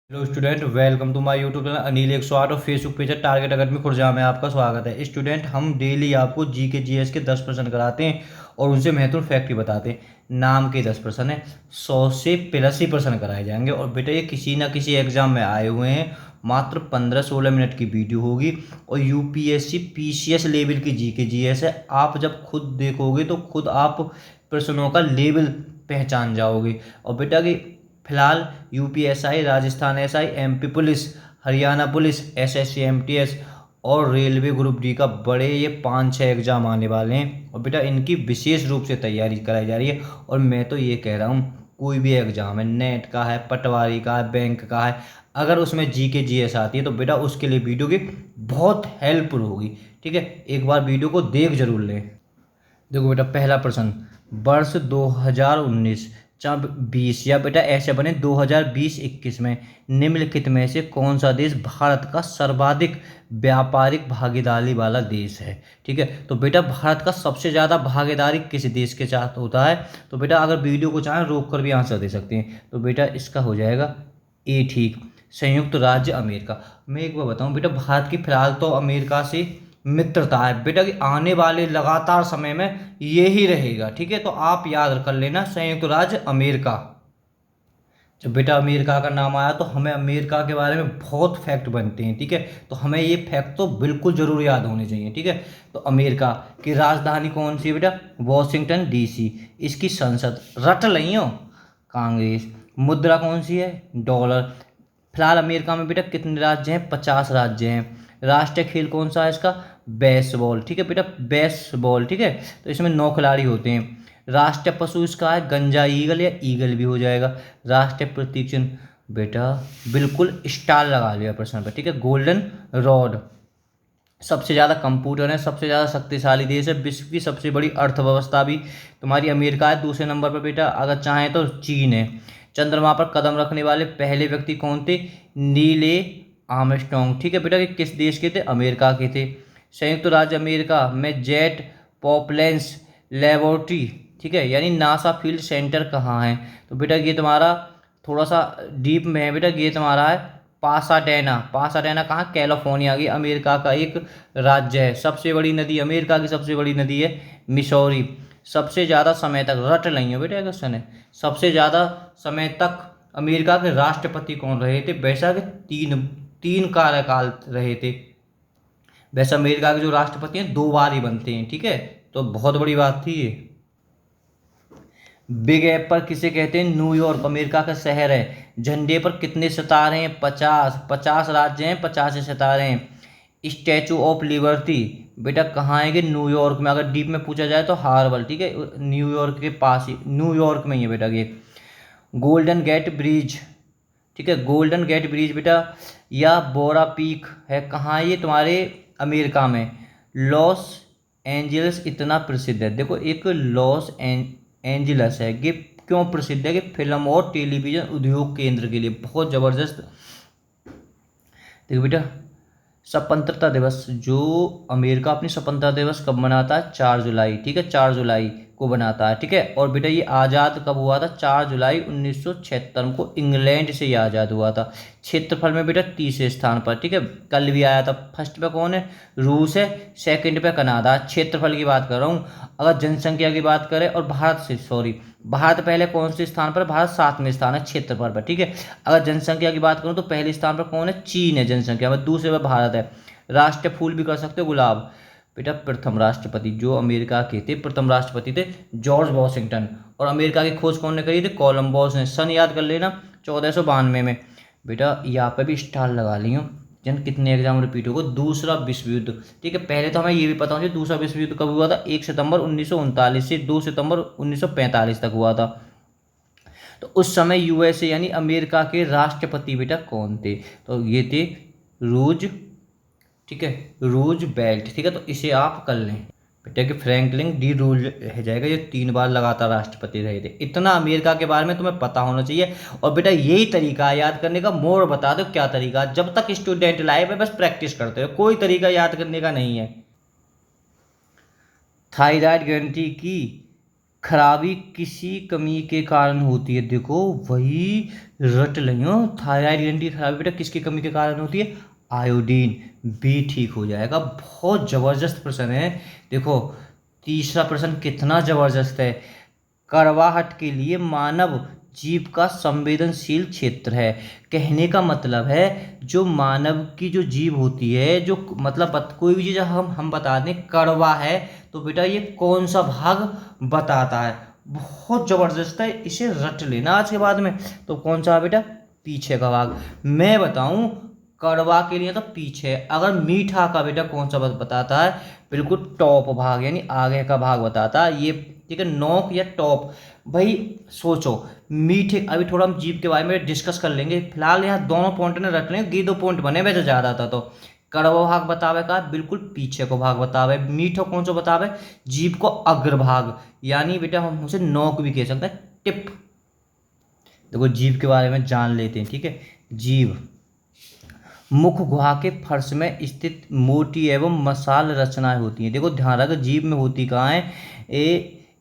Hello student, welcome to my YouTube channel Anil 108 और Facebook page है target academy Khurja में आपका स्वागत है। स्टूडेंट, हम डेली आपको जी के जीएस के 10% कराते हैं और उनसे महत्वपूर्ण फैक्ट भी बताते हैं। नाम के 10% है, 100 से प्लस ही परसेंट कराए जाएंगे। और बेटा ये किसी ना किसी एग्जाम में आए हुए हैं। मात्र 15-16 मिनट की वीडियो होगी और यूपीएससी पीसीएस लेवल की जी के जीएस है। आप जब खुद देखोगे तो खुद आप प्रश्नों का लेवल पहचान जाओगे। और बेटा कि फिलहाल UPSI, Rajasthan SI, MP police, Haryana police, SSC MTS और रेलवे ग्रुप डी का बड़े ये 5-6 एग्जाम आने वाले हैं। और बेटा इनकी विशेष रूप से तैयारी कराई जा रही है। और मैं तो ये कह रहा हूँ, कोई भी एग्जाम है, नेट का है, पटवारी का है, बैंक का है, अगर उसमें जी के जीएस आती है तो बेटा उसके लिए वीडियो की बहुत हेल्पफुल होगी। ठीक है, एक बार वीडियो को देख जरूर लें। देखो बेटा, पहला प्रश्न, वर्ष 2019 चाहे 20 या बेटा ऐसे बने 2020-21 में निम्नलिखित में से कौन सा देश भारत का सर्वाधिक व्यापारिक भागीदारी वाला देश है। ठीक है, तो बेटा भारत का सबसे ज़्यादा भागीदारी किस देश के साथ होता है। तो बेटा अगर वीडियो को चाहें रोक कर भी आंसर दे सकते हैं। तो बेटा इसका हो जाएगा ए। ठीक, संयुक्त राज्य अमेरिका। मैं एक बार बताऊं बेटा, भारत की फिलहाल तो अमेरिका से मित्रता है बेटा कि आने वाले लगातार समय में ये ही रहेगा। ठीक है, तो आप याद कर लेना संयुक्त राज्य अमेरिका। जब बेटा अमेरिका का नाम आया तो हमें अमेरिका के बारे में बहुत फैक्ट बनते हैं। ठीक है, तो हमें ये फैक्ट तो बिल्कुल जरूर याद होने चाहिए। ठीक है, तो अमेरिका की राजधानी कौन सी है बेटा? Washington DC. इसकी संसद रट लई हो कांग्रेस। मुद्रा कौन सी है? डॉलर। फिलहाल अमेरिका में बेटा कितने राज्य हैं? 50 राज्य हैं। राष्ट्रीय खेल कौन सा है इसका? बेसबॉल। ठीक है बेटा, बेसबॉल। ठीक है, तो इसमें 9 खिलाड़ी होते हैं। राष्ट्रीय पशु इसका है गंजा ईगल या ईगल भी हो जाएगा। राष्ट्रीय प्रतीक चिन्ह बेटा बिल्कुल स्टार लगा लिया प्रश्न पर। ठीक है, गोल्डन रॉड। सबसे ज़्यादा कंप्यूटर है, सबसे ज़्यादा शक्तिशाली देश है, विश्व की सबसे बड़ी अर्थव्यवस्था भी तुम्हारी अमेरिका है। दूसरे नंबर पर बेटा अगर चाहें तो चीन है। चंद्रमा पर कदम रखने वाले पहले व्यक्ति कौन थे? नीले आर्मस्ट्रॉन्ग। ठीक है बेटा, कि किस देश के थे? अमेरिका के थे। संयुक्त राज्य अमेरिका में जेट पॉपलेंस लेबोरेटरी, ठीक है, यानी नासा फील्ड सेंटर कहाँ है? तो बेटा ये तुम्हारा थोड़ा सा डीप में है बेटा, ये तुम्हारा है पासाडेना। पासाडेना कहाँ? कैलिफोर्निया की अमेरिका का एक राज्य है। सबसे बड़ी नदी, अमेरिका की सबसे बड़ी नदी है मिसौरी। सबसे ज़्यादा समय तक, रट नहीं हो बेटा क्वेश्चन है, सबसे ज़्यादा समय तक अमेरिका के राष्ट्रपति कौन रहे थे? वैसा के तीन तीन कार्यकाल रहे थे। वैसे अमेरिका के जो राष्ट्रपति हैं 2 बार ही बनते हैं। ठीक है, तो बहुत बड़ी बात थी ये। बिग एप्पल किसे कहते हैं? न्यूयॉर्क अमेरिका का शहर है। झंडे पर कितने सितारे हैं? 50। 50 राज्य हैं, 50 सितारे हैं। स्टैचू ऑफ लिबर्टी बेटा कहाँ है? कि न्यूयॉर्क में। अगर डीप में पूछा जाए तो हार्बल। ठीक है, न्यूयॉर्क के पास ही, न्यूयॉर्क में ही है बेटा ये। गोल्डन गेट ब्रिज, ठीक है, गोल्डन गेट ब्रिज बेटा या बोरा पीक है, कहाँ है ये? तुम्हारे अमेरिका में लॉस एंजल्स इतना प्रसिद्ध है। देखो, एक लॉस एंजलस है, ये क्यों प्रसिद्ध है? कि फिल्म और टेलीविजन उद्योग केंद्र के लिए बहुत ज़बरदस्त। देखो बेटा, स्वतंत्रता दिवस, जो अमेरिका अपनी स्वतंत्रता दिवस कब मनाता है? 4 जुलाई। ठीक है, 4 जुलाई को बनाता है। ठीक है, और बेटा ये आज़ाद कब हुआ था? 4 जुलाई 1976 को इंग्लैंड से ये आज़ाद हुआ था। क्षेत्रफल में बेटा तीसरे स्थान पर। ठीक है, कल भी आया था। फर्स्ट पे कौन है? रूस है। सेकंड पे कनाडा। क्षेत्रफल की बात कर रहा हूँ। अगर जनसंख्या की बात करें और भारत से, सॉरी, भारत पहले कौन से स्थान पर? भारत 7वें स्थान है क्षेत्रफल पर। ठीक है, अगर जनसंख्या की बात करूँ तो पहले स्थान पर कौन है? चीन है जनसंख्या में। दूसरे पर भारत है। राष्ट्रीय फूल भी कर सकते हो गुलाब। बेटा प्रथम राष्ट्रपति जो अमेरिका के थे, प्रथम राष्ट्रपति थे जॉर्ज वॉशिंगटन। और अमेरिका की खोज कौन ने करी थी? कोलंबस ने। सन याद कर लेना, 1492 में। बेटा यहाँ पे भी स्टार लगा ली हूँ, जन कितने एग्जाम रिपीट होगा। दूसरा विश्व युद्ध। ठीक है, पहले तो हमें ये भी पता होना चाहिए दूसरा विश्व युद्ध कब हुआ था? 1 सितंबर 1939 से 2 सितंबर 1945 तक हुआ था। तो उस समय यूएसए यानी अमेरिका के राष्ट्रपति बेटा कौन थे? तो ये थे रूज, ठीक है, रूज बेल्ट। ठीक है, तो इसे आप कर लें बेटा कि फ्रैंकलिन डी रूज रह जाएगा। ये 3 बार लगातार राष्ट्रपति रहे थे। इतना अमेरिका के बारे में तुम्हें पता होना चाहिए। और बेटा यही तरीका है याद करने का। मोर बता दो क्या तरीका, जब तक स्टूडेंट लाइफ है बस प्रैक्टिस करते हो, कोई तरीका याद करने का नहीं है। थायराइड ग्रंथि की खराबी किसी कमी के कारण होती है, देखो वही रट लियो, थायराइड ग्रंथि की खराबी बेटा किसकी कमी के कारण होती है, आयोडीन, बी ठीक हो जाएगा। बहुत जबरदस्त प्रश्न है। देखो तीसरा प्रश्न कितना जबरदस्त है। करवाहट के लिए मानव जीव का संवेदनशील क्षेत्र है। कहने का मतलब है जो मानव की जो जीव होती है, जो मतलब कोई भी चीज़ हम बता दें कड़वा है तो बेटा ये कौन सा भाग बताता है। बहुत जबरदस्त है, इसे रट लेना आज के बाद में। तो कौन सा है बेटा, पीछे का भाग। मैं बताऊं कड़वा के लिए तो पीछे, अगर मीठा का बेटा कौन सा बताता है, बिल्कुल टॉप भाग यानी आगे का भाग बताता है ये, ठीक है, नोक या टॉप। भाई सोचो मीठे, अभी थोड़ा हम जीभ के बारे में डिस्कस कर लेंगे, फिलहाल यहाँ दोनों पॉइंट ने रख लेंगे, ये 2 पॉइंट बने वैसे ज़्यादा था। तो कड़वा भाग बतावे का बिल्कुल पीछे को भाग बतावे, मीठो कौन सा बतावे, जीभ को अग्रभाग, यानी बेटा हम उसे नोक भी कह सकते हैं, टिप। देखो जीभ के बारे में जान लेते हैं, ठीक है। जीभ मुख गुहा के फर्श में स्थित मोटी एवं मसाल रचनाएं होती हैं। देखो ध्यान रखो जीभ में होती कहाँ है,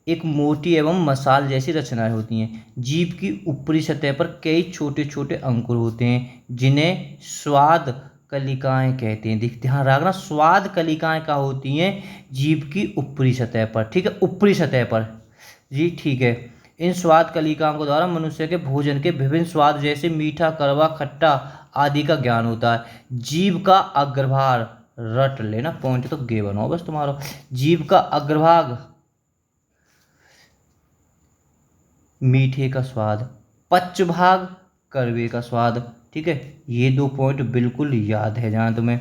एक मोटी एवं मसाल जैसी रचनाएं होती हैं। जीभ की ऊपरी सतह पर कई छोटे छोटे अंकुर होते हैं जिन्हें स्वाद कलिकाएं कहते हैं। ध्यान रखना स्वाद कलिकाएं क्या होती हैं, जीभ की ऊपरी सतह पर, ठीक है, ऊपरी सतह पर जी, ठीक है। इन स्वाद कलिकाओं के द्वारा मनुष्य के भोजन के विभिन्न स्वाद जैसे मीठा, कड़वा, खट्टा आदि का ज्ञान होता है। जीभ का अग्रभाग, रट लेना पॉइंट तो गे बनाओ बस तुम्हारा। जीभ का अग्रभाग मीठे का स्वाद, पच्च भाग कड़वे का स्वाद, ठीक है। ये 2 पॉइंट बिल्कुल याद है जहाँ तुम्हें।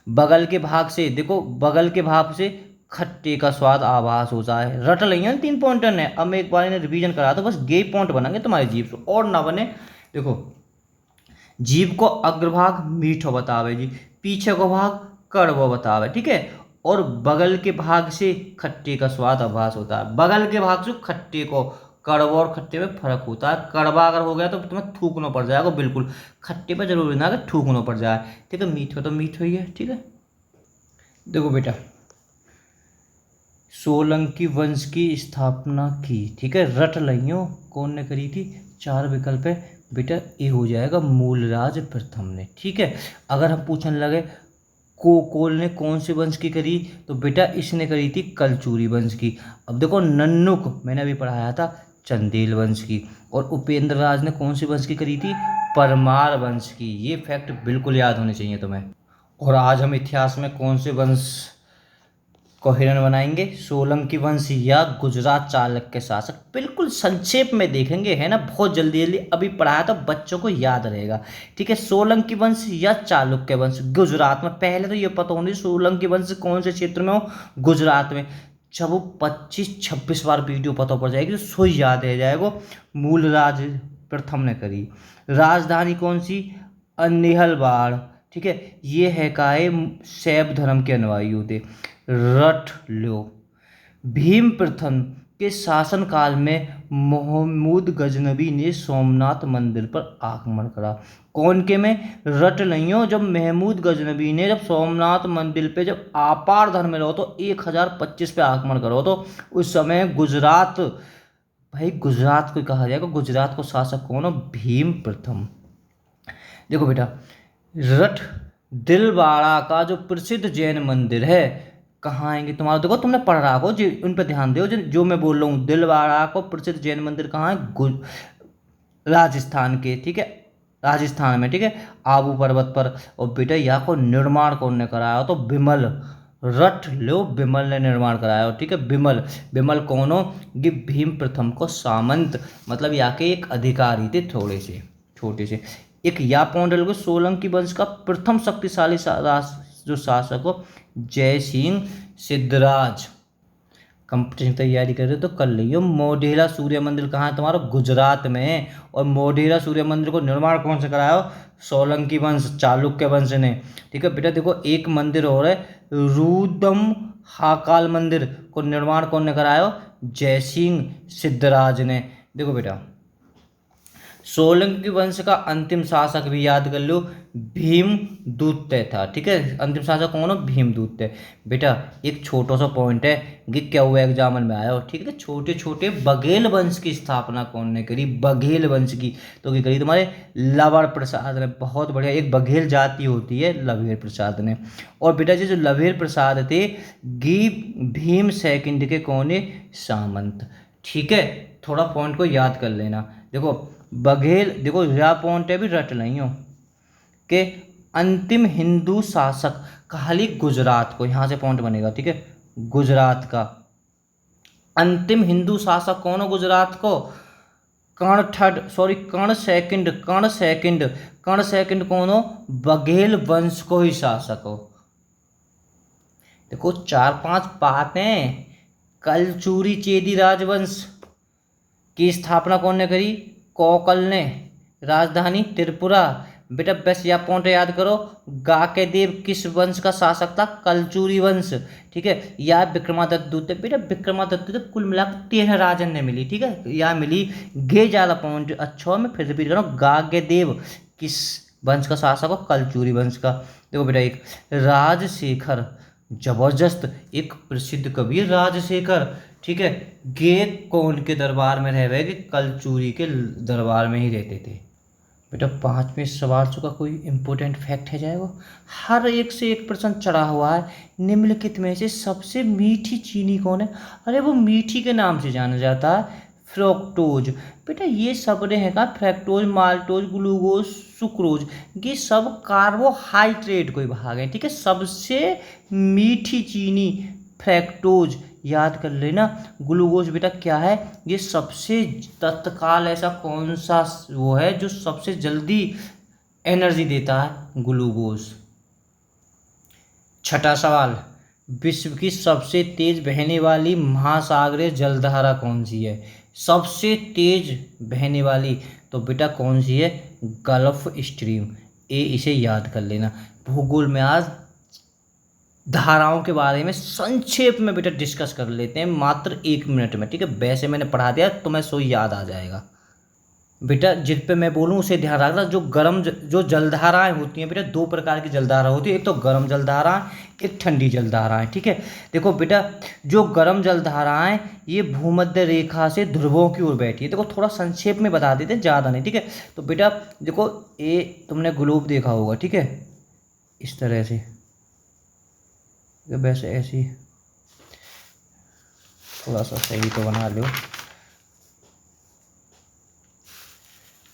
बगल के भाग से, देखो बगल के भाग से खट्टे का स्वाद आभास होता है। रट लेंगे 3 पॉइंट ने। अब मैं एक बार इन्हें रिवीजन करा तो बस गे पॉइंट बनेंगे तुम्हारी जीभ से और ना बने। देखो जीभ को अग्रभाग मीठो बतावे जी, पीछे को भाग कड़वो बतावे, ठीक है। और बगल के भाग से खट्टे का स्वाद आभास होता है। बगल के भाग से खट्टे को, कड़वा और खट्टे में फर्क होता है। कड़वा अगर हो गया तो तुम्हें थूकना पड़ जाएगा बिल्कुल, खट्टे पे जरूरी ना कि थूकना पड़ जाए, ठीक है। मीठो तो मीठो ही है, ठीक है। देखो बेटा सोलंकी वंश की स्थापना की, ठीक है, रट लियो कौन ने करी थी, 4 विकल्प है बेटा, ये हो जाएगा मूलराज प्रथम ने, ठीक है। अगर हम पूछने लगे कोल ने कौन से वंश की करी, तो बेटा इसने करी थी कलचुरी वंश की। अब देखो नन्नुक मैंने अभी पढ़ाया था चंदेल वंश की, और उपेंद्र राज ने कौन सी वंश की करी थी, परमार वंश की। ये फैक्ट बिल्कुल याद होने चाहिए तुम्हें। और आज हम इतिहास में कौन से वंश को हिरण बनाएंगे, सोलंकी वंश या गुजरात चालुक्य शासक। बिल्कुल संक्षेप में देखेंगे, है ना, बहुत जल्दी जल्दी अभी पढ़ाया तो बच्चों को याद रहेगा, ठीक है। सोलंकी वंश या चालुक्य वंश गुजरात में, पहले तो ये पता होनी सोलंकी वंश कौन से क्षेत्र में हो, गुजरात में। जब वो 25-26 बार वीडियो पता पड़ जाएगी तो सो याद रह जाएगा। मूलराज प्रथम ने करी। राजधानी कौन सी, अनिहलवाड़, ठीक है। ये है काय शैव धर्म के अनुयायी होते, रट लो। भीम प्रथम के शासनकाल में महमूद गजनबी ने सोमनाथ मंदिर पर आक्रमण करा। कौन के में, रट नहीं हो, जब महमूद गजनबी ने जब सोमनाथ मंदिर पे जब आपार धर्म में रहो तो 1025 पे आक्रमण करो, तो उस समय गुजरात, भाई गुजरात को कहा जाएगा, गुजरात को शासक कौन हो, भीम प्रथम। देखो बेटा रट दिलवाड़ा का जो प्रसिद्ध जैन मंदिर है कहाँ आएंगे तुम्हारा, देखो तुमने पढ़ रहा हो जो उन पर ध्यान दो, जो मैं बोल रहा हूँ। दिलवाड़ा को प्रसिद्ध जैन मंदिर कहाँ है, राजस्थान के, ठीक है, राजस्थान में, ठीक है, आबू पर्वत पर। और बेटा यहाँ को निर्माण कौन ने कराया, तो बिमल, रट लो, बिमल ने निर्माण कराया हो, ठीक है। बिमल, बिमल कौन हो, ये भीम प्रथम को सामंत, मतलब यहाँ के एक अधिकारी थे थोड़े से छोटे से। एक या पौंडल को सोलंकी वंश का प्रथम शक्तिशाली जो शासक हो, जय सिंह सिद्धराज। कंपटीशन तैयारी कर रहे हो तो कर लियो। मोढेरा सूर्य मंदिर कहाँ है तुम्हारा, गुजरात में है। और मोढेरा सूर्य मंदिर को निर्माण कौन से कराया हो, सोलंकी वंश, चालुक्य वंश ने, ठीक है। बेटा देखो एक मंदिर और है रुदम हाकाल मंदिर को निर्माण कौन ने कराया हो, जय सिंह सिद्धराज ने। देखो बेटा सोलंकी वंश का अंतिम शासक भी याद कर लो, भीमदूत था। ठीक है, अंतिम शासक कौन हो? भीमदूत। बेटा एक छोटा सा पॉइंट है कि क्या हुआ एग्जाम में आया हो, ठीक है। छोटे छोटे बघेल वंश की स्थापना कौन ने करी? बघेल वंश की तो की करी तुम्हारे लवण प्रसाद ने। बहुत बढ़िया, एक बघेल जाति होती है, लवेर प्रसाद ने। और बेटा जी जो लवेर प्रसाद थे गी भीम सेकंड के कौन? सामंत। ठीक है, थोड़ा पॉइंट को याद कर लेना। देखो बघेल, देखो या पॉइंट है भी रट नहीं हो कि अंतिम हिंदू शासक खाली गुजरात को, यहां से पॉइंट बनेगा। ठीक है, गुजरात का अंतिम हिंदू शासक कौन हो गुजरात को? कर्ण थर्ड, सॉरी कर्ण सेकंड, कर्ण सेकंड कौन हो? बघेल वंश को ही शासक हो। देखो 4-5 बातें। कलचूरी चेदी राजवंश की स्थापना कौन ने करी? कौकल ने। राजधानी त्रिपुरा। बेटा बस या पॉइंट याद करो, गाकेदेव किस वंश का शासक था? कलचूरी वंश। ठीक है, या विक्रमादित्य दूत। बेटा विक्रमादित्य तो कुल मिलाकर 13 राजन ने मिली। ठीक है, या मिली गे ज्यादा पॉइंट। अच्छा मैं फिर रिपीट कर रहा हूँ, गाकेदेव किस वंश का शासक हो? कलचूरी वंश का। देखो बेटा एक राजशेखर, जबरदस्त, एक प्रसिद्ध कवि है राजशेखर। ठीक है, गे कौन के दरबार में रह गए? कि कलचूरी के दरबार में ही रहते थे। बेटा 5वें सवाल का कोई इंपॉर्टेंट फैक्ट है जाएगा। हर एक से एक प्रश्न चढ़ा हुआ है। निम्नलिखित में से सबसे मीठी चीनी कौन है? अरे वो मीठी के नाम से जाना जाता है, फ्रुक्टोज। बेटा ये सब हैं का फ्रैक्टोज, माल्टोज, ग्लूकोज, सुक्रोज, ये सब कार्बोहाइड्रेट को ही भाग है। ठीक है, सबसे मीठी चीनी फ्रैक्टोज, याद कर लेना। ग्लूकोज बेटा क्या है? ये सबसे तत्काल ऐसा कौन सा वो है जो सबसे जल्दी एनर्जी देता है? ग्लूकोज। छठा सवाल, विश्व की सबसे तेज बहने वाली महासागरीय जलधारा कौन सी है? सबसे तेज बहने वाली तो बेटा कौन सी है? Gulf stream. इसे याद कर लेना। भूगोल में आज धाराओं के बारे में संक्षेप में बेटा डिस्कस कर लेते हैं मात्र 1 मिनट में। ठीक है, वैसे मैंने पढ़ा दिया तुम्हें सो याद आ जाएगा। बेटा जिस पे मैं बोलूँ उसे ध्यान रखना। जो जलधाराएं होती हैं बेटा, 2 प्रकार की जलधारा होती है, एक तो गर्म जलधाराएं, एक ठंडी जलधाराएं। ठीक है, देखो बेटा जो गर्म जलधाराएं ये भूमध्य रेखा से ध्रुवों की ओर बैठी है। देखो थोड़ा संक्षेप में बता देते हैं, ज़्यादा नहीं। ठीक है, तो बेटा देखो ये तुमने ग्लोब देखा होगा। ठीक है, इस तरह से, वैसे ऐसी थोड़ा सा सही तो बना लो।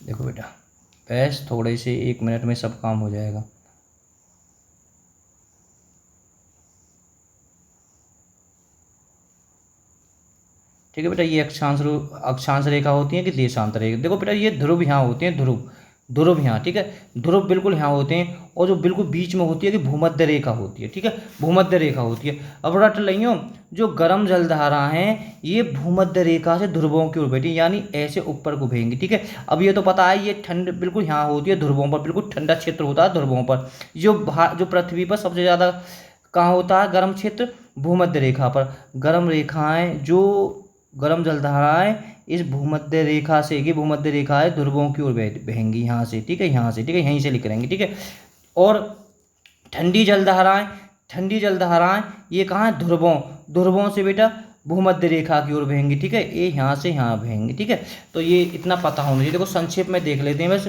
देखो बेटा बस थोड़े से 1 मिनट में सब काम हो जाएगा। ठीक है बेटा, ये अक्षांश रेखा होती है कि देशांतर रेखा। देखो बेटा ये ध्रुव यहाँ होते हैं, ध्रुव यहाँ। ठीक है, ध्रुव बिल्कुल यहाँ होते हैं, और जो बिल्कुल बीच में होती है कि भूमध्य रेखा होती है। ठीक है, भूमध्य रेखा होती है। अब रट लियो, जो गर्म जलधारा हैं ये भूमध्य रेखा से ध्रुवों की ओर बैठी, यानी ऐसे ऊपर को बहेंगी। ठीक है, अब ये तो पता है ये ठंड बिल्कुल यहाँ होती है ध्रुवों पर, बिल्कुल ठंडा क्षेत्र होता है ध्रुवों पर। जो पृथ्वी पर सबसे ज़्यादा कहाँ होता है गर्म क्षेत्र? भूमध्य रेखा पर। गर्म रेखाएं, जो गर्म जलधाराएं इस भूमध्य रेखा से, ये भूमध्य रेखा है, ध्रुवों की ओर बहेंगी यहाँ से। ठीक है, यहाँ से। ठीक है, यहीं से लिख रहेंगे। ठीक है, और ठंडी जलधाराएं ये कहाँ है? ध्रुवों से बेटा भूमध्य रेखा की ओर बहेंगी। ठीक है, ये यहाँ से यहाँ बहेंगी। ठीक है, तो ये इतना पता होना चाहिए। देखो संक्षेप में देख लेते हैं बस।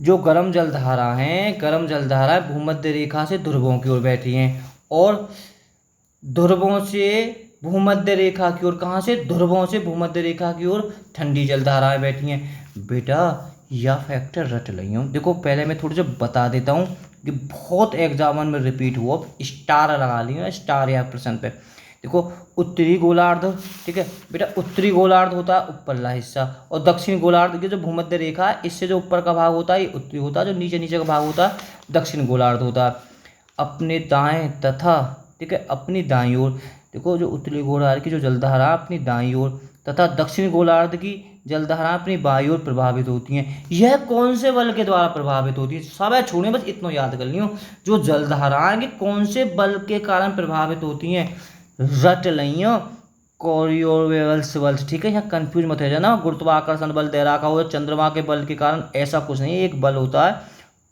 जो गर्म जलधारा भूमध्य रेखा से ध्रुवों की ओर बैठी हैं, और ध्रुवों से भूमध्य रेखा की ओर, कहाँ से? ध्रुवों से भूमध्य रेखा की ओर ठंडी जलधाराएं बैठी हैं। बेटा या फैक्टर रट रही हूँ। देखो पहले मैं थोड़ा सा बता देता हूँ कि बहुत एग्जाम में रिपीट हुआ, स्टार लगा लिया, स्टार या प्रश्न पे। देखो उत्तरी गोलार्ध, ठीक है बेटा, उत्तरी गोलार्ध होता है ऊपरला हिस्सा, और दक्षिण गोलार्ध की जो भूमध्य रेखा है इससे जो ऊपर का भाग होता है ये उत्तरी होता है, जो नीचे का भाग होता है दक्षिण गोलार्ध होता है। अपने दाएं तथा, ठीक है, अपनी दाईं ओर, देखो जो उत्तरी गोलार्ध की जो जलधारा अपनी दाईं ओर तथा दक्षिण गोलार्ध की जलधारा अपनी बाईं ओर प्रभावित होती हैं। यह कौन से बल के द्वारा प्रभावित होती है? सब है छोड़िए, बस इतना याद कर लियो। जो जलधाराएं कौन से बल के कारण प्रभावित होती हैं? रट लियो, कोरियोवेबल्स बल, ठीक है, यहाँ कंफ्यूज मत हो जाना। गुरुत्वाकर्षण बल दे रखा हो चंद्रमा के बल के कारण, ऐसा कुछ नहीं, एक बल होता है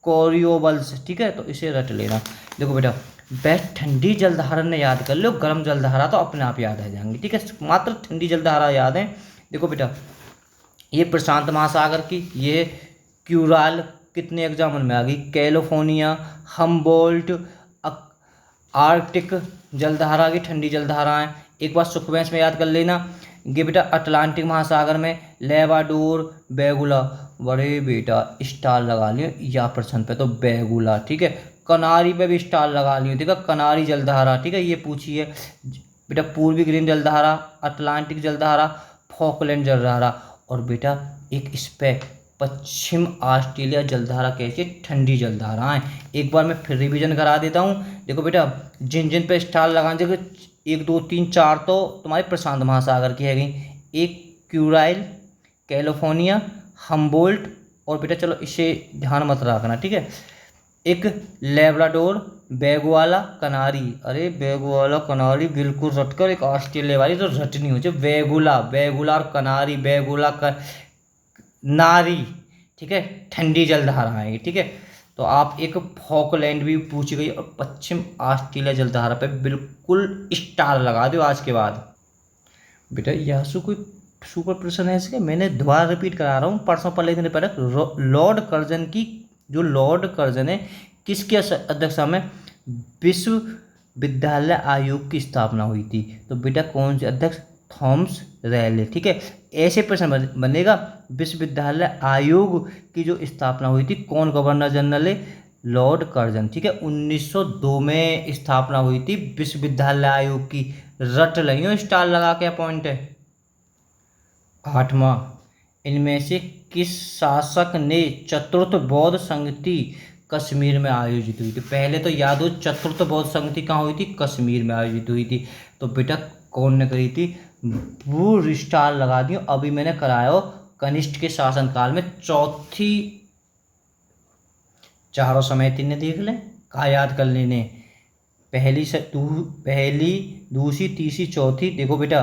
कोरियोबल्स, ठीक है, तो इसे रट लेना। देखो बेटा, बेस्ट ठंडी जलधारा ने याद कर लो, गर्म जलधारा तो अपने आप याद आ जाएंगी, ठीक है, मात्र ठंडी जलधारा याद है। देखो बेटा, ये प्रशांत महासागर की, ये क्यूराल कितने एग्जाम में आ गई, कैलिफोर्निया, हम्बोल्ट, आर्कटिक जलधारा की ठंडी जलधारा है। एक बार सुखवेंश में याद कर लेना, ये बेटा अटलांटिक महासागर में लेवाडोर, बेगुला, बड़े बेटा स्टार लगा लियो या प्रश्न पे तो बेगुला, ठीक है। कनारी पे भी स्टार लगा लियो, ठीक है, कनारी जलधारा, ठीक है, ये पूछी है बेटा। पूर्वी ग्रीन जलधारा, अटलांटिक जलधारा, फॉकलैंड जलधारा, और बेटा एक इस पे पश्चिम ऑस्ट्रेलिया जलधारा कैसी ठंडी जलधारा है। एक बार मैं फिर रिवीजन करा देता हूँ। देखो बेटा, जिन जिन पे स्टार लगाने, देखो 1 2 3 4 तो तुम्हारे प्रशांत महासागर की है गई, एक क्यूराइल, कैलिफोर्निया, हम्बोल्ट, और बेटा चलो इसे ध्यान मत रखना, ठीक है, एक लेब्राडोर, बेगुआला, कनारी, अरे बेगुआला कनारी बिल्कुल रटकर, एक ऑस्ट्रेलिया वाली तो रटनी हो चाहिए, बेगुला, बेगुला और कनारी, बेगुला का नारी, ठीक है, ठंडी जलधारा है, ठीक है। तो आप एक फॉकलैंड भी पूछी गई और पश्चिम ऑस्ट्रेलिया जलधारा पे बिल्कुल स्टार लगा दो आज के बाद। बेटा यासु कोई सुपर प्रश्न है इसके, मैंने दोबारा रिपीट करा रहा हूँ, परसों पहले दिन पहले लॉर्ड कर्जन की, जो लॉर्ड कर्जन है किसके अध्यक्षता में विश्वविद्यालय आयोग की स्थापना हुई थी, तो बेटा कौन से अध्यक्ष, थॉमस रैले, ठीक है। ऐसे प्रश्न बनेगा, विश्वविद्यालय आयोग की जो स्थापना हुई थी, कौन गवर्नर जनरल है, लॉर्ड कर्जन, ठीक है। 1902 में स्थापना हुई थी विश्वविद्यालय आयोग की, रट लियो स्टार लगा के पॉइंट है। 8वां, इनमें से किस शासक ने चतुर्थ बौद्ध संगति कश्मीर में आयोजित हुई थी। पहले तो याद हो, चतुर्थ बौद्ध संगति कहाँ हुई थी, कश्मीर में आयोजित हुई थी, तो बेटा कौन ने करी थी, वो स्टार लगा दियो। अभी मैंने कराया हो कनिष्ठ के शासनकाल में चौथी, चारों समिति ने देख ले, कहा याद कर लेने, पहली दूसरी तीसरी चौथी। देखो बेटा,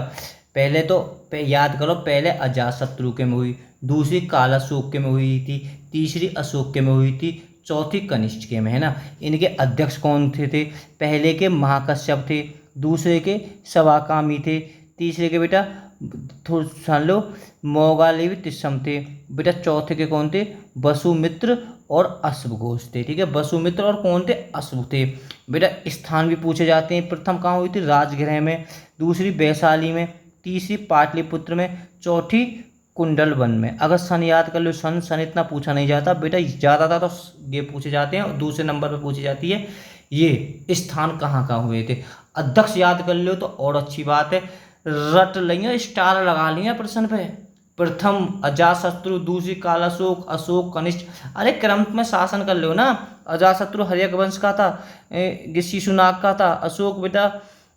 पहले तो याद करो, पहले अजातशत्रु के में हुई, दूसरी कालाशोक के में हुई थी, तीसरी अशोक के में हुई थी, चौथी कनिष्ठ के में, है ना। इनके अध्यक्ष कौन थे, पहले के महाकश्यप थे, दूसरे के सवाकामी थे, तीसरे के बेटा थोड़ा सुन लो मोगालेवी तिस्सम थे, बेटा चौथे के कौन थे, वसुमित्र और अश्वघोष थे, ठीक है, वसुमित्र और कौन थे, अश्व थे। बेटा स्थान भी पूछे जाते हैं, प्रथम कहाँ हुई थी, राजगृह में, दूसरी वैशाली में, तीसरी पाटलिपुत्र में, चौथी कुंडल वन में। अगर सन याद कर लो, सन इतना पूछा नहीं जाता बेटा, ज़्यादातर तो ये पूछे जाते हैं और दूसरे नंबर पर पूछी जाती है ये स्थान कहाँ कहाँ हुए थे। अध्यक्ष याद कर लो तो और अच्छी बात है, रट लेंगे, स्टार लगा लेंगे प्रश्न पे। प्रथम अजातशत्रु, दूसरी कालाशोक, अशोक, कनिष्ठ, अरे क्रम में शासन कर लो ना। अजातशत्रु हर्यक वंश का था, शिशुनाग का था, अशोक बेटा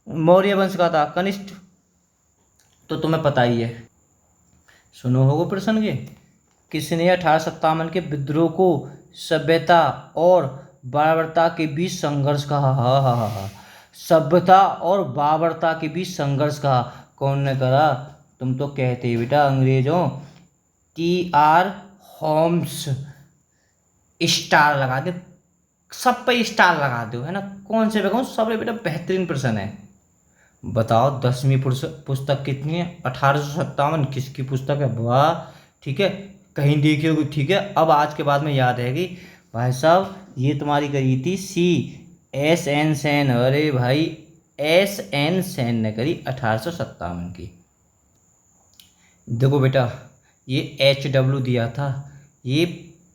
मौर्य वंश का था, कनिष्ठ तो तुम्हें पता ही है। सुनो होगा प्रश्न के, किसने 1857 के विद्रोह को सभ्यता और बर्बरता के बीच संघर्ष कहा, हा सभ्यता और बर्बरता के बीच संघर्ष कहा, कौन ने करा, तुम तो कहते ही बेटा अंग्रेजों, TR होम्स। स्टार लगा दे, सब पे स्टार लगा दो, है ना, कौन से पे सब बेटा बेहतरीन प्रश्न है। बताओ 10वीं पुस्तक कितनी है, 1857 किसकी पुस्तक है, वाह, ठीक है, कहीं देखी होगी, ठीक है। अब आज के बाद में याद रहेगी भाई साहब, ये तुम्हारी करी थी CSN सेन, अरे भाई SN सेन ने करी 1857 की। देखो बेटा, ये HW दिया था, ये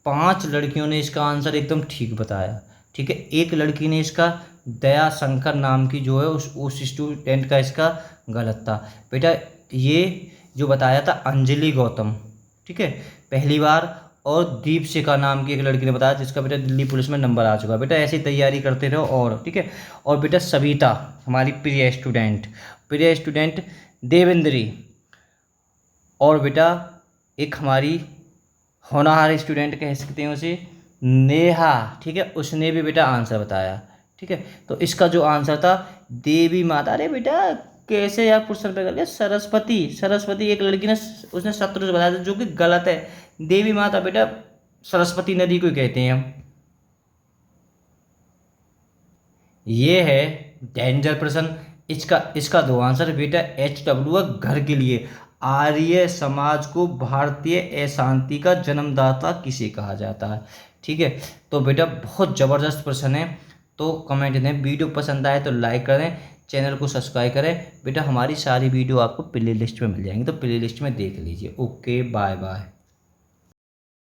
5 लड़कियों ने इसका आंसर एकदम ठीक बताया, ठीक है। एक लड़की ने इसका, दया शंकर नाम की जो है उस स्टूडेंट का इसका गलत था बेटा। ये जो बताया था अंजलि गौतम, ठीक है, पहली बार, और दीपशिखा नाम की एक लड़की ने बताया, जिसका बेटा दिल्ली पुलिस में नंबर आ चुका है। बेटा ऐसी तैयारी करते रहो, और ठीक है। और बेटा सविता हमारी प्रिय स्टूडेंट देवेंद्री, और बेटा एक हमारी होनहार स्टूडेंट कह सकते हैं उसे, नेहा, ठीक है, उसने भी बेटा आंसर बताया, ठीक है। तो इसका जो आंसर था देवी माता, अरे बेटा कैसे यार प्रश्न पे कर लिया, सरस्वती, सरस्वती एक लड़की ने, उसने शत्रुज बताया था, जो कि गलत है। देवी माता बेटा सरस्वती नदी को ही कहते हैं हम। ये है डेंजर प्रश्न। इसका इसका दो आंसर बेटा, HW है घर के लिए। आर्य समाज को भारतीय अशांति का जन्मदाता किसे कहा जाता है? ठीक है, तो बेटा बहुत जबरदस्त प्रश्न है। तो कमेंट दें, वीडियो पसंद आए तो लाइक करें, चैनल को सब्सक्राइब करें। बेटा हमारी सारी वीडियो आपको प्ले लिस्ट में मिल जाएंगी, तो प्ले लिस्ट में देख लीजिए। Okay, bye bye.